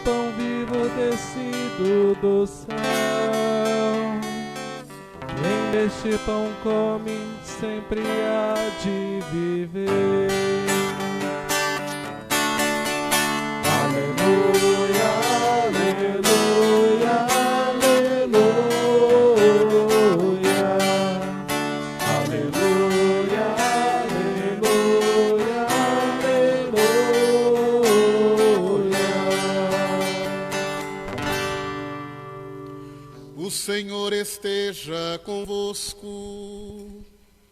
pão vivo descido do céu. Quem deste pão come sempre há de viver. Aleluia, aleluia, aleluia. Aleluia, aleluia, aleluia. O Senhor esteja convosco.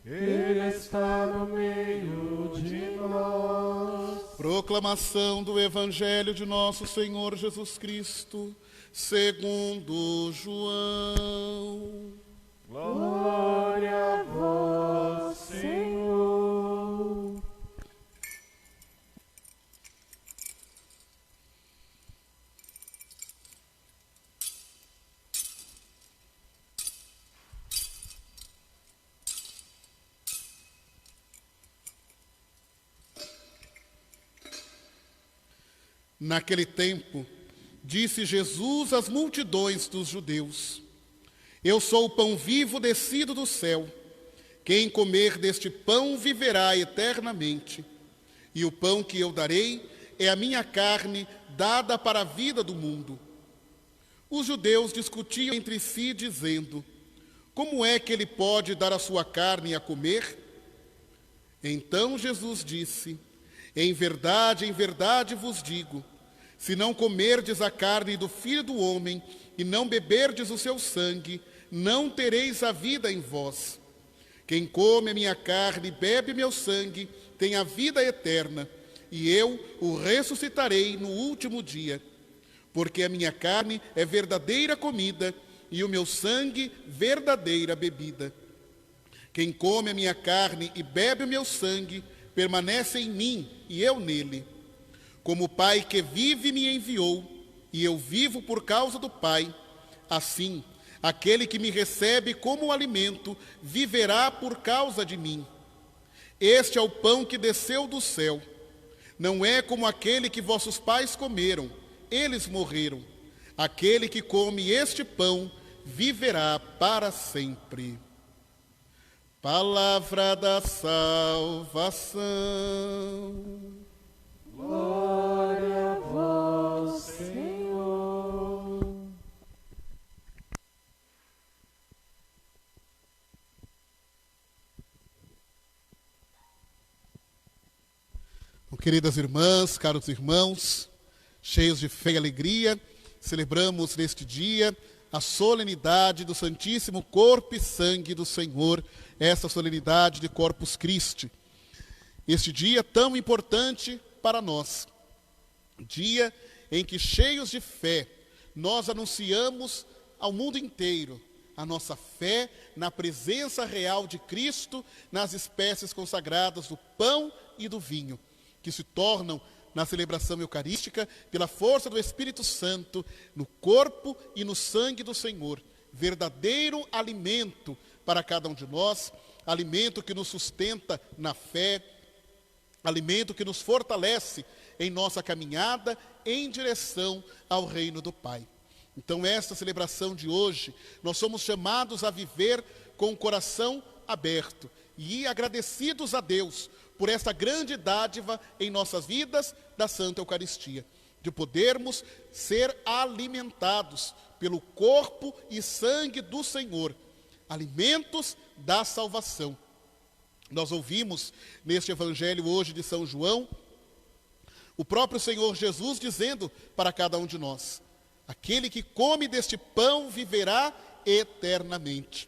Ele está no meio de nós. Proclamação do Evangelho de nosso Senhor Jesus Cristo, segundo João. Glória a vós, Senhor. Naquele tempo, disse Jesus às multidões dos judeus: Eu sou o pão vivo descido do céu. Quem comer deste pão viverá eternamente. E o pão que eu darei é a minha carne, dada para a vida do mundo. Os judeus discutiam entre si, dizendo: Como é que ele pode dar a sua carne a comer? Então Jesus disse: em verdade vos digo, se não comerdes a carne do Filho do Homem e não beberdes o seu sangue, não tereis a vida em vós. Quem come a minha carne e bebe meu sangue tem a vida eterna, e eu o ressuscitarei no último dia. Porque a minha carne é verdadeira comida e o meu sangue verdadeira bebida. Quem come a minha carne e bebe o meu sangue permanece em mim e eu nele. Como o Pai que vive me enviou, e eu vivo por causa do Pai, assim, aquele que me recebe como alimento viverá por causa de mim. Este é o pão que desceu do céu. Não é como aquele que vossos pais comeram, eles morreram. Aquele que come este pão viverá para sempre. Palavra da salvação. Glória a vós, Senhor. Queridas irmãs, caros irmãos, cheios de fé e alegria, celebramos neste dia a solenidade do Santíssimo Corpo e Sangue do Senhor, essa solenidade de Corpus Christi. Este dia tão importante para nós, dia em que, cheios de fé, nós anunciamos ao mundo inteiro a nossa fé na presença real de Cristo nas espécies consagradas do pão e do vinho, que se tornam, na celebração eucarística, pela força do Espírito Santo, no corpo e no sangue do Senhor, verdadeiro alimento para cada um de nós, alimento que nos sustenta na fé, alimento que nos fortalece em nossa caminhada em direção ao reino do Pai. Então, esta celebração de hoje, nós somos chamados a viver com o coração aberto e agradecidos a Deus por essa grande dádiva em nossas vidas da Santa Eucaristia, de podermos ser alimentados pelo corpo e sangue do Senhor, alimentos da salvação. Nós ouvimos neste Evangelho hoje de São João, o próprio Senhor Jesus dizendo para cada um de nós: aquele que come deste pão viverá eternamente.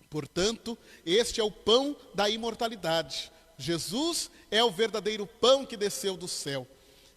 Portanto, este é o pão da imortalidade. Jesus é o verdadeiro pão que desceu do céu.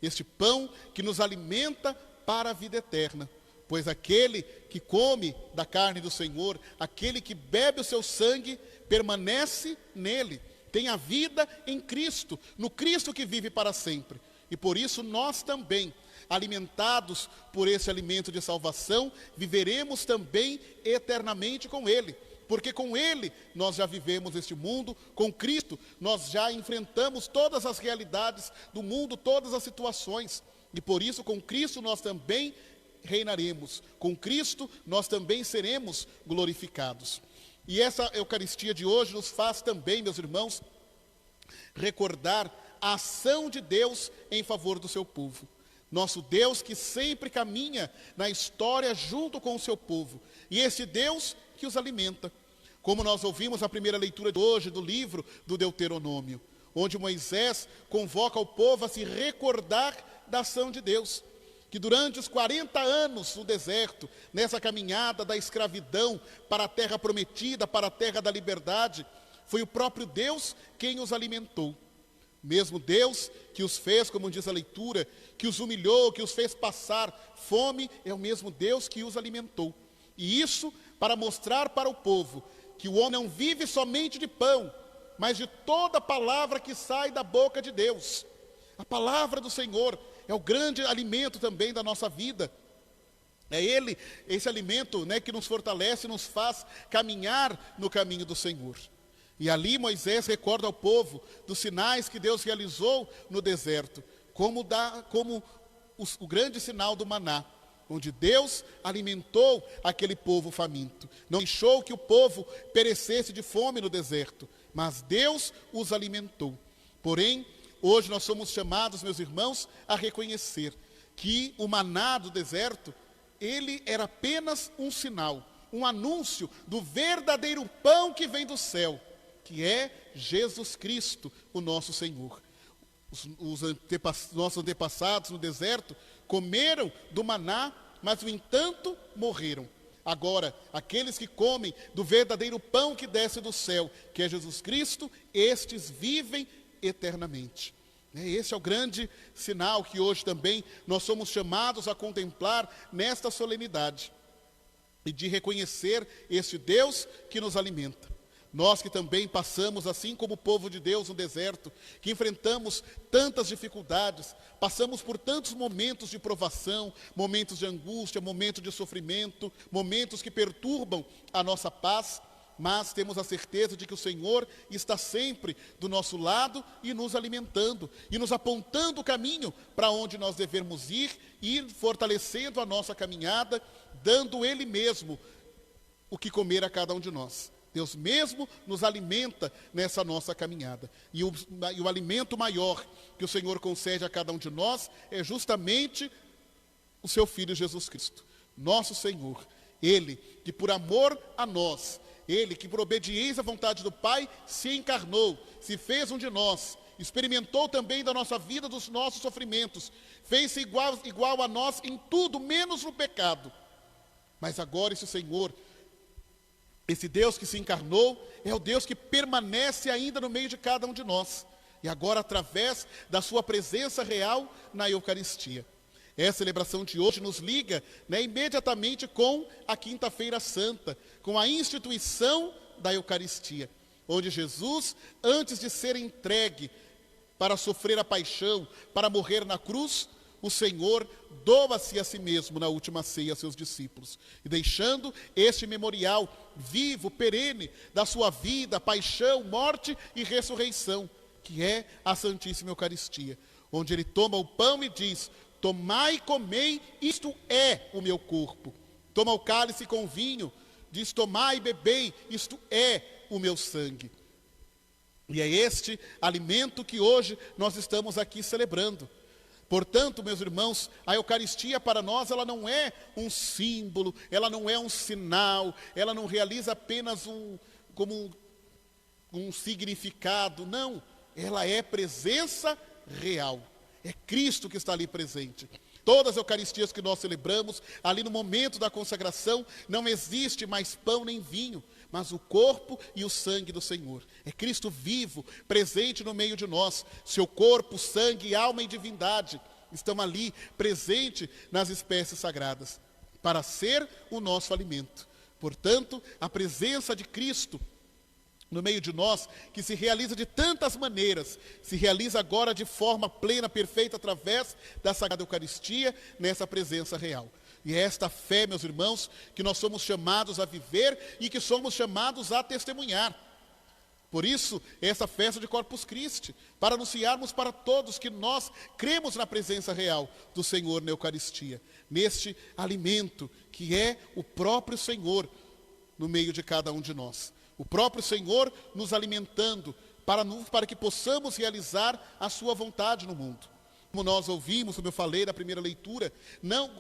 Este pão que nos alimenta para a vida eterna. Pois aquele que come da carne do Senhor, aquele que bebe o seu sangue, permanece nele. Tem a vida em Cristo, no Cristo que vive para sempre. E por isso nós também, alimentados por esse alimento de salvação, viveremos também eternamente com ele. porque com Ele nós já vivemos este mundo, com Cristo nós já enfrentamos todas as realidades do mundo, todas as situações, e por isso com Cristo nós também reinaremos, com Cristo nós também seremos glorificados. E essa Eucaristia de hoje nos faz também, meus irmãos, recordar a ação de Deus em favor do seu povo. Nosso Deus que sempre caminha na história junto com o seu povo. E esse Deus que os alimenta. Como nós ouvimos na primeira leitura de hoje do livro do Deuteronômio, onde Moisés convoca o povo a se recordar da ação de Deus. Que durante os 40 anos no deserto, nessa caminhada da escravidão para a terra prometida, para a terra da liberdade, foi o próprio Deus quem os alimentou. Mesmo Deus que os fez, como diz a leitura, que os humilhou, que os fez passar fome, é o mesmo Deus que os alimentou. E isso para mostrar para o povo que o homem não vive somente de pão, mas de toda palavra que sai da boca de Deus. A palavra do Senhor é o grande alimento também da nossa vida. É Ele, esse alimento, que nos fortalece, nos faz caminhar no caminho do Senhor. E ali Moisés recorda ao povo dos sinais que Deus realizou no deserto, como o grande sinal do maná, onde Deus alimentou aquele povo faminto. Não deixou que o povo perecesse de fome no deserto, mas Deus os alimentou. Porém, hoje nós somos chamados, meus irmãos, a reconhecer que o maná do deserto, ele era apenas um sinal, um anúncio do verdadeiro pão que vem do céu, que é Jesus Cristo, o nosso Senhor. Nossos antepassados no deserto comeram do maná, mas, no entanto, morreram. Agora, aqueles que comem do verdadeiro pão que desce do céu, que é Jesus Cristo, estes vivem eternamente. Esse é o grande sinal que hoje também nós somos chamados a contemplar nesta solenidade e de reconhecer este Deus que nos alimenta. Nós que também passamos, assim como o povo de Deus no deserto, que enfrentamos tantas dificuldades, passamos por tantos momentos de provação, momentos de angústia, momentos de sofrimento, momentos que perturbam a nossa paz, mas temos a certeza de que o Senhor está sempre do nosso lado e nos alimentando, e nos apontando o caminho para onde nós devemos ir, e fortalecendo a nossa caminhada, dando Ele mesmo o que comer a cada um de nós. Deus mesmo nos alimenta nessa nossa caminhada. E o alimento maior que o Senhor concede a cada um de nós é justamente o seu Filho Jesus Cristo, nosso Senhor. Ele que por amor a nós, Ele que por obediência à vontade do Pai se encarnou, se fez um de nós, experimentou também da nossa vida, dos nossos sofrimentos, fez-se igual a nós em tudo, menos no pecado. Mas agora esse Senhor, esse Deus que se encarnou, é o Deus que permanece ainda no meio de cada um de nós. E agora através da sua presença real na Eucaristia. Essa celebração de hoje nos liga imediatamente com a Quinta-feira Santa, com a instituição da Eucaristia, onde Jesus, antes de ser entregue para sofrer a paixão, para morrer na cruz, o Senhor doa-se a si mesmo na última ceia a seus discípulos, e deixando este memorial vivo, perene, da sua vida, paixão, morte e ressurreição, que é a Santíssima Eucaristia, onde Ele toma o pão e diz: tomai e comei, isto é o meu corpo. Toma o cálice com vinho, diz: tomai e bebei, isto é o meu sangue. E é este alimento que hoje nós estamos aqui celebrando. Portanto, meus irmãos, a Eucaristia para nós, ela não é um símbolo, ela não é um sinal, ela não realiza apenas um significado, não. Ela é presença real, é Cristo que está ali presente. Todas as Eucaristias que nós celebramos, ali no momento da consagração, não existe mais pão nem vinho, mas o corpo e o sangue do Senhor. É Cristo vivo, presente no meio de nós. Seu corpo, sangue, alma e divindade estão ali, presente nas espécies sagradas, para ser o nosso alimento. Portanto, a presença de Cristo no meio de nós, que se realiza de tantas maneiras, se realiza agora de forma plena, perfeita, através da Sagrada Eucaristia, nessa presença real. E é esta fé, meus irmãos, que nós somos chamados a viver e que somos chamados a testemunhar. Por isso, essa festa de Corpus Christi, para anunciarmos para todos que nós cremos na presença real do Senhor na Eucaristia, neste alimento que é o próprio Senhor no meio de cada um de nós. O próprio Senhor nos alimentando para que possamos realizar a sua vontade no mundo. Como nós ouvimos, como eu falei na primeira leitura,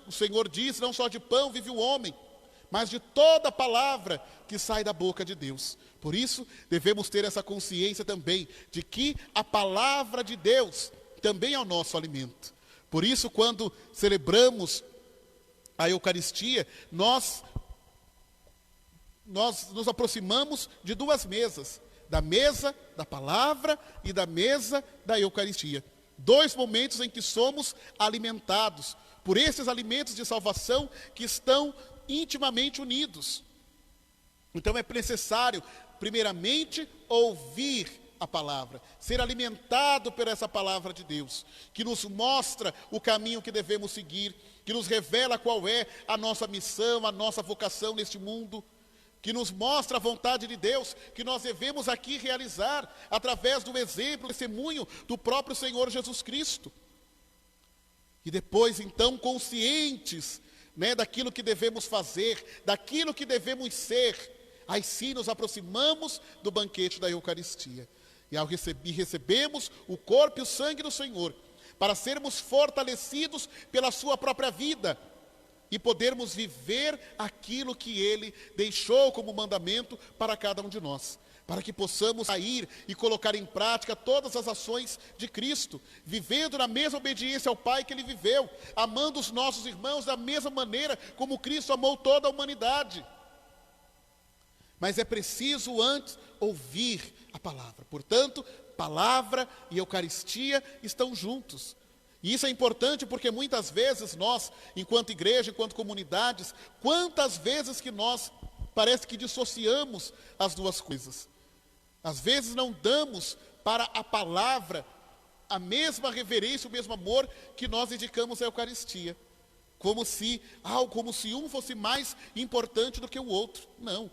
o Senhor diz, não só de pão vive o homem, mas de toda palavra que sai da boca de Deus. Por isso, devemos ter essa consciência também de que a palavra de Deus também é o nosso alimento. Por isso, quando celebramos a Eucaristia, nós nos aproximamos de duas mesas, da mesa da palavra e da mesa da Eucaristia. Dois momentos em que somos alimentados por esses alimentos de salvação que estão intimamente unidos. Então é necessário, primeiramente, ouvir a palavra, ser alimentado por essa palavra de Deus, que nos mostra o caminho que devemos seguir, que nos revela qual é a nossa missão, a nossa vocação neste mundo, que nos mostra a vontade de Deus, que nós devemos aqui realizar, através do exemplo, do testemunho do próprio Senhor Jesus Cristo. E depois, então, conscientes, daquilo que devemos fazer, daquilo que devemos ser, aí sim nos aproximamos do banquete da Eucaristia. E recebemos o corpo e o sangue do Senhor, para sermos fortalecidos pela sua própria vida, e podermos viver aquilo que Ele deixou como mandamento para cada um de nós, para que possamos sair e colocar em prática todas as ações de Cristo, vivendo na mesma obediência ao Pai que Ele viveu, amando os nossos irmãos da mesma maneira como Cristo amou toda a humanidade. Mas é preciso antes ouvir a palavra. Portanto, palavra e Eucaristia estão juntos. E isso é importante porque muitas vezes nós, enquanto igreja, enquanto comunidades, quantas vezes que nós parece que dissociamos as duas coisas. Às vezes não damos para a palavra a mesma reverência, o mesmo amor que nós dedicamos à Eucaristia. Como se um fosse mais importante do que o outro. Não.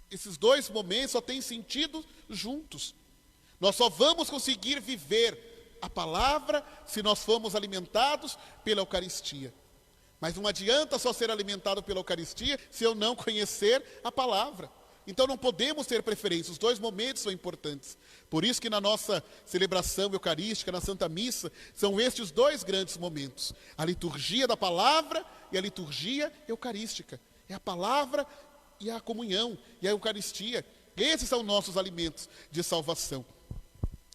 Esses dois momentos só têm sentido juntos. Nós só vamos conseguir viver a palavra se nós formos alimentados pela Eucaristia. Mas não adianta só ser alimentado pela Eucaristia se eu não conhecer a palavra. Então não podemos ter preferência, os dois momentos são importantes. Por isso que na nossa celebração eucarística, na Santa Missa, são estes dois grandes momentos. A liturgia da palavra e a liturgia eucarística. É a palavra e a comunhão e a Eucaristia. Esses são nossos alimentos de salvação.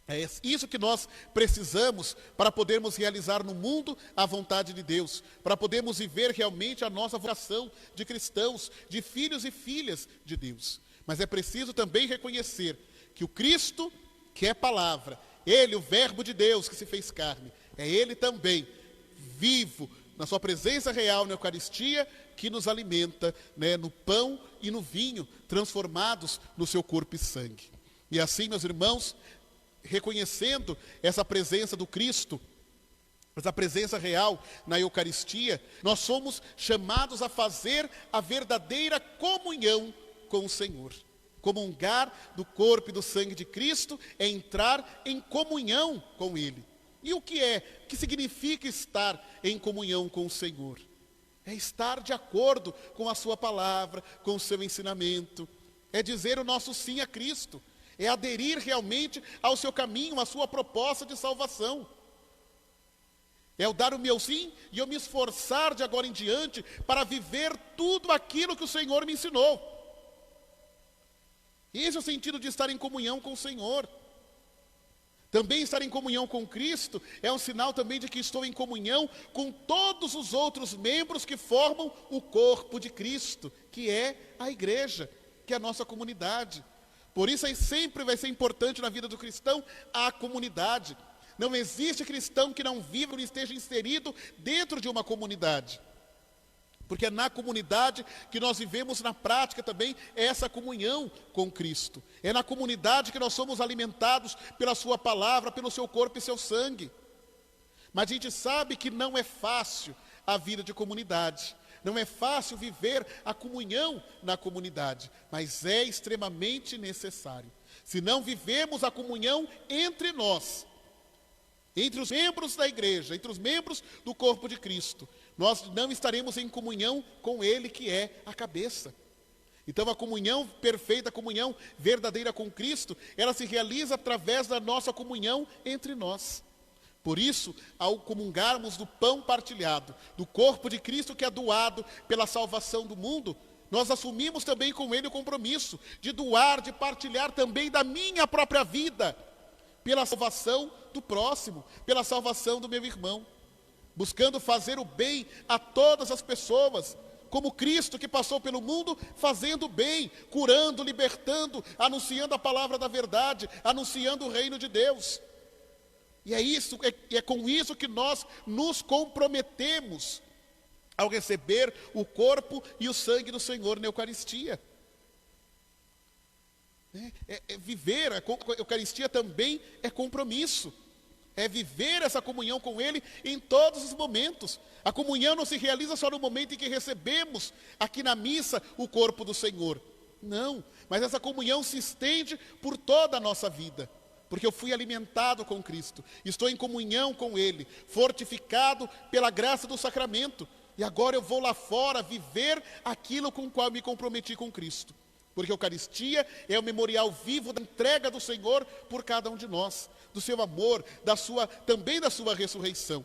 É isso que nós precisamos para podermos realizar no mundo a vontade de Deus, para podermos viver realmente a nossa vocação de cristãos, de filhos e filhas de Deus. Mas é preciso também reconhecer que o Cristo, que é palavra, Ele, o Verbo de Deus que se fez carne, é Ele também, vivo, na sua presença real na Eucaristia, que nos alimenta, no pão e no vinho, transformados no seu corpo e sangue. E assim, meus irmãos, reconhecendo essa presença do Cristo, essa presença real na Eucaristia, nós somos chamados a fazer a verdadeira comunhão com o Senhor. Comungar do corpo e do sangue de Cristo é entrar em comunhão com Ele. E o que significa estar em comunhão com o Senhor? É estar de acordo com a sua palavra, com o seu ensinamento, é dizer o nosso sim a Cristo, é aderir realmente ao seu caminho, à sua proposta de salvação. É eu dar o meu sim e eu me esforçar de agora em diante para viver tudo aquilo que o Senhor me ensinou. Esse é o sentido de estar em comunhão com o Senhor. Também estar em comunhão com Cristo é um sinal também de que estou em comunhão com todos os outros membros que formam o corpo de Cristo, que é a igreja, que é a nossa comunidade. Por isso aí sempre vai ser importante na vida do cristão a comunidade. Não existe cristão que não viva, que esteja inserido dentro de uma comunidade. Porque é na comunidade que nós vivemos na prática também essa comunhão com Cristo. É na comunidade que nós somos alimentados pela sua palavra, pelo seu corpo e seu sangue. Mas a gente sabe que não é fácil a vida de comunidade. Não é fácil viver a comunhão na comunidade, mas é extremamente necessário. Se não vivemos a comunhão entre nós, entre os membros da igreja, entre os membros do corpo de Cristo, nós não estaremos em comunhão com Ele, que é a cabeça. Então a comunhão perfeita, a comunhão verdadeira com Cristo, ela se realiza através da nossa comunhão entre nós. Por isso, ao comungarmos do pão partilhado, do corpo de Cristo que é doado pela salvação do mundo, nós assumimos também com Ele o compromisso de doar, de partilhar também da minha própria vida, pela salvação do próximo, pela salvação do meu irmão, buscando fazer o bem a todas as pessoas, como Cristo que passou pelo mundo fazendo bem, curando, libertando, anunciando a palavra da verdade, anunciando o reino de Deus. E é com isso que nós nos comprometemos ao receber o corpo e o sangue do Senhor na Eucaristia. Viver a Eucaristia também é compromisso. É viver essa comunhão com Ele em todos os momentos. A comunhão não se realiza só no momento em que recebemos aqui na missa o corpo do Senhor. Não, mas essa comunhão se estende por toda a nossa vida. Porque eu fui alimentado com Cristo, estou em comunhão com Ele, fortificado pela graça do sacramento. E agora eu vou lá fora viver aquilo com o qual me comprometi com Cristo. Porque a Eucaristia é o memorial vivo da entrega do Senhor por cada um de nós, do seu amor, também da sua ressurreição.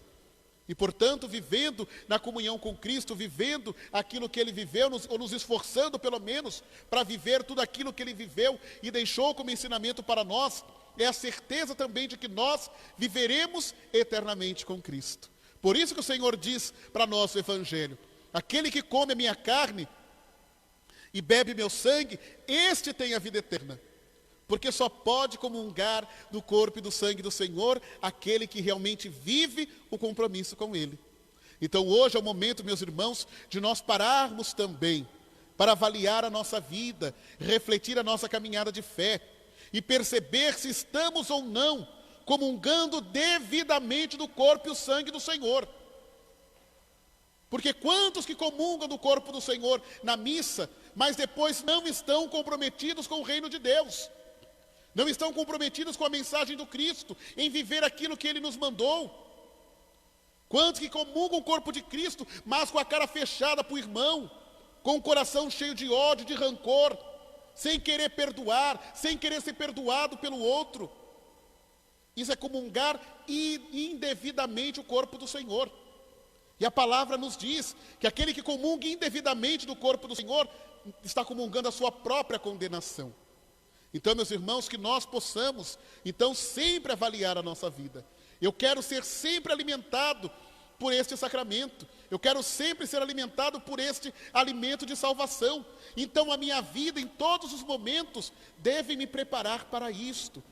E portanto, vivendo na comunhão com Cristo, vivendo aquilo que Ele viveu, ou nos esforçando pelo menos para viver tudo aquilo que Ele viveu e deixou como ensinamento para nós, é a certeza também de que nós viveremos eternamente com Cristo. Por isso que o Senhor diz para nós no Evangelho: aquele que come a minha carne e bebe meu sangue, este tem a vida eterna. Porque só pode comungar do corpo e do sangue do Senhor aquele que realmente vive o compromisso com Ele. Então hoje é o momento, meus irmãos, de nós pararmos também para avaliar a nossa vida, refletir a nossa caminhada de fé e perceber se estamos ou não comungando devidamente do corpo e o sangue do Senhor. Porque quantos que comungam do corpo do Senhor na missa, mas depois não estão comprometidos com o reino de Deus, não estão comprometidos com a mensagem do Cristo, em viver aquilo que Ele nos mandou. Quantos que comungam o corpo de Cristo, mas com a cara fechada para o irmão, com o coração cheio de ódio, de rancor, sem querer perdoar, sem querer ser perdoado pelo outro. Isso é comungar indevidamente o corpo do Senhor. E a palavra nos diz que aquele que comunga indevidamente do corpo do Senhor está comungando a sua própria condenação. Então, meus irmãos, que nós possamos, então, sempre avaliar a nossa vida. Eu quero ser sempre alimentado por este sacramento. Eu quero sempre ser alimentado por este alimento de salvação. Então, a minha vida, em todos os momentos, deve me preparar para isto.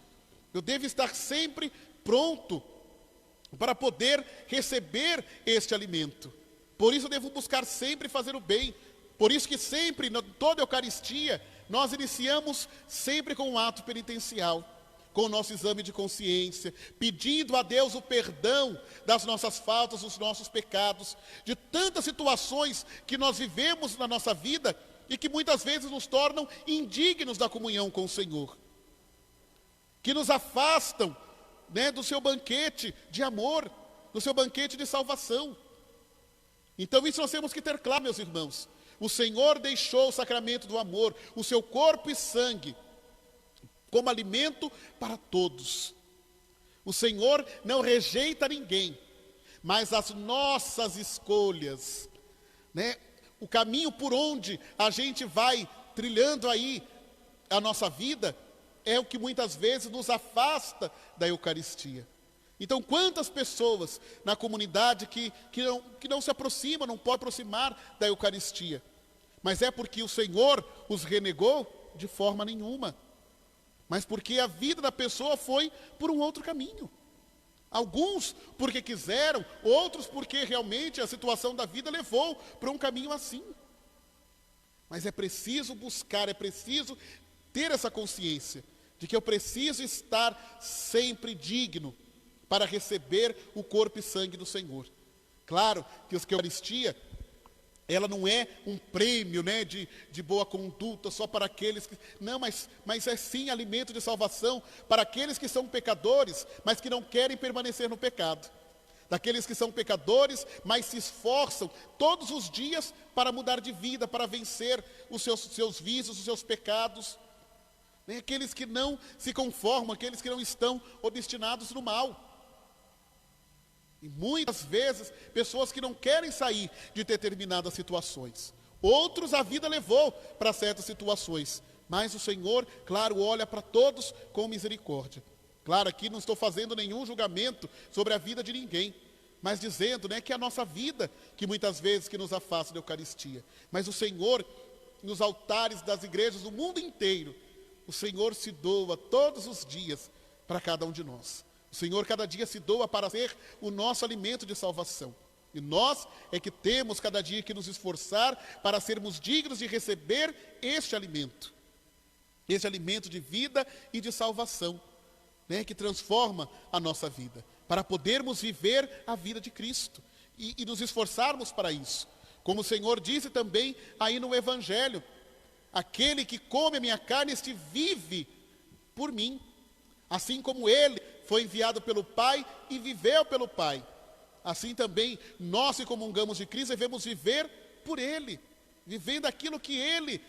Eu devo estar sempre pronto para poder receber este alimento. Por isso eu devo buscar sempre fazer o bem. Por isso que sempre, toda a Eucaristia, nós iniciamos sempre com um ato penitencial, com o nosso exame de consciência, pedindo a Deus o perdão das nossas faltas, dos nossos pecados, de tantas situações que nós vivemos na nossa vida e que muitas vezes nos tornam indignos da comunhão com o Senhor, que nos afastam, do seu banquete de amor, do seu banquete de salvação. Então isso nós temos que ter claro, meus irmãos. O Senhor deixou o sacramento do amor, o seu corpo e sangue, como alimento para todos. O Senhor não rejeita ninguém, mas as nossas escolhas, o caminho por onde a gente vai trilhando aí a nossa vida, é o que muitas vezes nos afasta da Eucaristia. Então, quantas pessoas na comunidade que não se aproximam, não podem aproximar da Eucaristia, mas é porque o Senhor os renegou? De forma nenhuma, mas porque a vida da pessoa foi por um outro caminho. Alguns porque quiseram, outros porque realmente a situação da vida levou para um caminho assim. Mas é preciso buscar, é preciso ter essa consciência de que eu preciso estar sempre digno para receber o corpo e sangue do Senhor. claro que a Eucaristia, ela não é um prêmio, né, de boa conduta só para aqueles que... Não, mas é sim alimento de salvação para aqueles que são pecadores, mas que não querem permanecer no pecado. Daqueles que são pecadores, mas se esforçam todos os dias para mudar de vida, para vencer os seus vícios, os seus pecados. Nem aqueles que não se conformam, aqueles que não estão obstinados no mal. E muitas vezes, pessoas que não querem sair de determinadas situações. Outros a vida levou para certas situações. Mas o Senhor, claro, olha para todos com misericórdia. Claro, aqui não estou fazendo nenhum julgamento sobre a vida de ninguém. Mas dizendo, né, que é a nossa vida, que muitas vezes que nos afasta da Eucaristia. Mas o Senhor, nos altares das igrejas do mundo inteiro, o Senhor se doa todos os dias para cada um de nós. O Senhor cada dia se doa para ser o nosso alimento de salvação. E nós é que temos cada dia que nos esforçar para sermos dignos de receber este alimento de vida e de salvação, né, que transforma a nossa vida, para podermos viver a vida de Cristo e nos esforçarmos para isso. Como o Senhor disse também aí no Evangelho, aquele que come a minha carne, este vive por mim, assim como ele foi enviado pelo Pai e viveu pelo Pai. Assim também, nós que comungamos de Cristo, devemos viver por Ele, vivendo aquilo que Ele,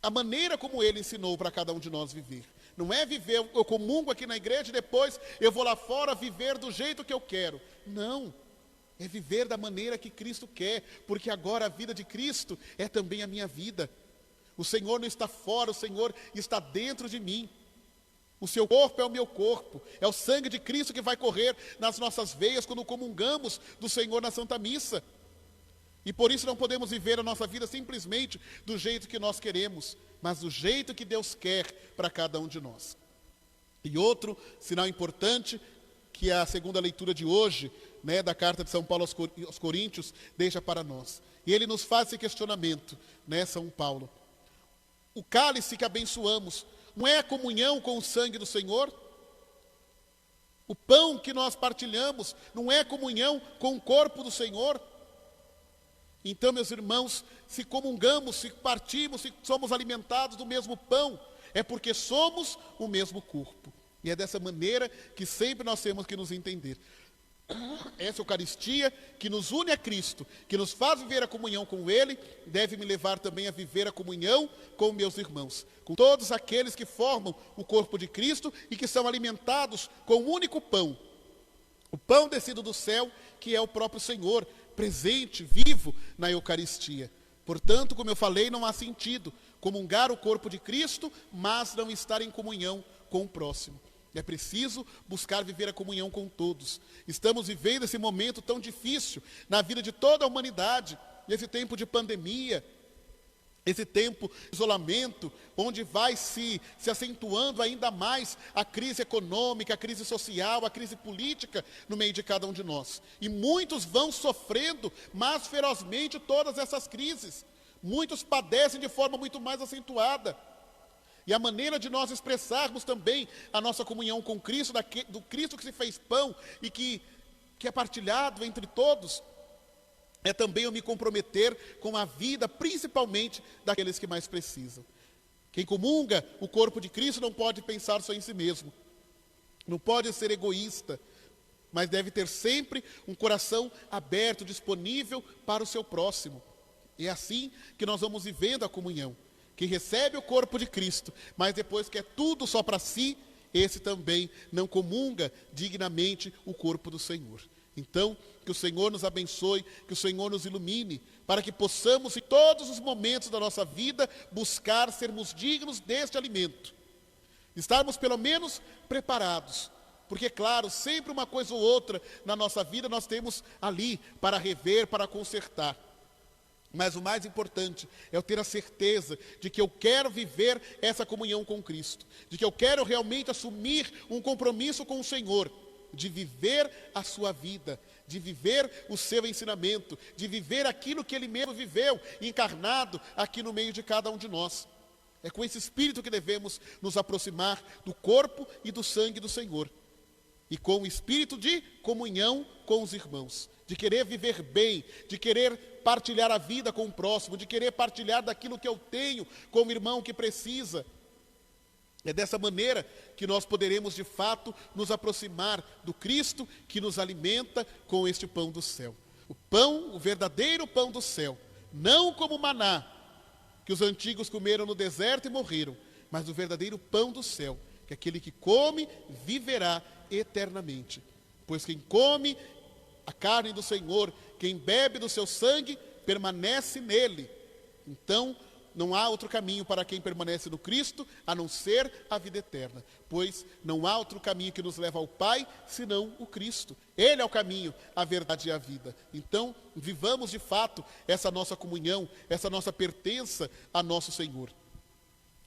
a maneira como Ele ensinou para cada um de nós viver. Não é viver, eu comungo aqui na igreja e depois eu vou lá fora viver do jeito que eu quero. Não, é viver da maneira que Cristo quer, porque agora a vida de Cristo é também a minha vida. O Senhor não está fora, o Senhor está dentro de mim. O seu corpo é o meu corpo, é o sangue de Cristo que vai correr nas nossas veias quando comungamos do Senhor na Santa Missa. E por isso não podemos viver a nossa vida simplesmente do jeito que nós queremos, mas do jeito que Deus quer para cada um de nós. E outro sinal importante, que a segunda leitura de hoje, né, da carta de São Paulo aos Coríntios, deixa para nós. E ele nos faz esse questionamento, né, São Paulo. O cálice que abençoamos, não é a comunhão com o sangue do Senhor? O pão que nós partilhamos não é comunhão com o corpo do Senhor? Então, meus irmãos, se comungamos, se partimos, se somos alimentados do mesmo pão, é porque somos o mesmo corpo. E é dessa maneira que sempre nós temos que nos entender. Essa Eucaristia que nos une a Cristo, que nos faz viver a comunhão com Ele, deve me levar também a viver a comunhão com meus irmãos, com todos aqueles que formam o corpo de Cristo e que são alimentados com um único pão, o pão descido do céu, que é o próprio Senhor, presente, vivo na Eucaristia. Portanto, como eu falei, não há sentido comungar o corpo de Cristo, mas não estar em comunhão com o próximo. É preciso buscar viver a comunhão com todos. Estamos vivendo esse momento tão difícil na vida de toda a humanidade, esse tempo de pandemia, esse tempo de isolamento, onde vai se acentuando ainda mais a crise econômica, a crise social, a crise política no meio de cada um de nós. E muitos vão sofrendo mais ferozmente todas essas crises. Muitos padecem de forma muito mais acentuada. E a maneira de nós expressarmos também a nossa comunhão com Cristo, do Cristo que se fez pão e que é partilhado entre todos, é também eu me comprometer com a vida, principalmente daqueles que mais precisam. Quem comunga o corpo de Cristo não pode pensar só em si mesmo, não pode ser egoísta, mas deve ter sempre um coração aberto, disponível para o seu próximo. É assim que nós vamos vivendo a comunhão. Quem recebe o corpo de Cristo, mas depois quer tudo só para si, esse também não comunga dignamente o corpo do Senhor. Então, que o Senhor nos abençoe, que o Senhor nos ilumine, para que possamos em todos os momentos da nossa vida buscar sermos dignos deste alimento. Estarmos pelo menos preparados, porque claro, sempre uma coisa ou outra na nossa vida nós temos ali para rever, para consertar. Mas o mais importante é eu ter a certeza de que eu quero viver essa comunhão com Cristo, de que eu quero realmente assumir um compromisso com o Senhor, de viver a sua vida, de viver o seu ensinamento, de viver aquilo que Ele mesmo viveu, encarnado aqui no meio de cada um de nós. É com esse espírito que devemos nos aproximar do corpo e do sangue do Senhor. e com o espírito de comunhão com os irmãos, de querer viver bem, de querer partilhar a vida com o próximo, de querer partilhar daquilo que eu tenho com o irmão que precisa. É dessa maneira que nós poderemos, de fato, nos aproximar do Cristo que nos alimenta com este pão do céu. O pão, o verdadeiro pão do céu, não como o maná que os antigos comeram no deserto e morreram, mas o verdadeiro pão do céu, que aquele que come viverá eternamente. Pois quem come a carne do Senhor, quem bebe do seu sangue, permanece nele. Então, não há outro caminho para quem permanece no Cristo, a não ser a vida eterna. Pois não há outro caminho que nos leva ao Pai, senão o Cristo. Ele é o caminho, a verdade e a vida. Então, vivamos de fato essa nossa comunhão, essa nossa pertença a nosso Senhor.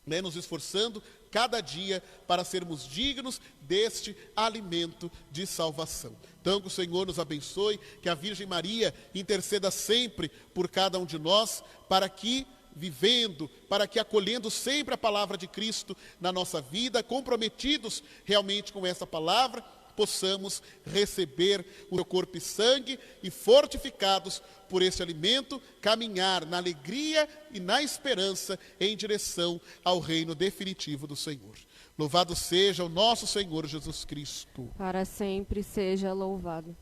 Nos esforçando cada dia para sermos dignos deste alimento de salvação. Então, que o Senhor nos abençoe, que a Virgem Maria interceda sempre por cada um de nós, para que, vivendo, para que acolhendo sempre a palavra de Cristo na nossa vida, comprometidos realmente com essa palavra, possamos receber o seu corpo e sangue e, fortificados por este alimento, caminhar na alegria e na esperança em direção ao reino definitivo do Senhor. Louvado seja o nosso Senhor Jesus Cristo. Para sempre seja louvado.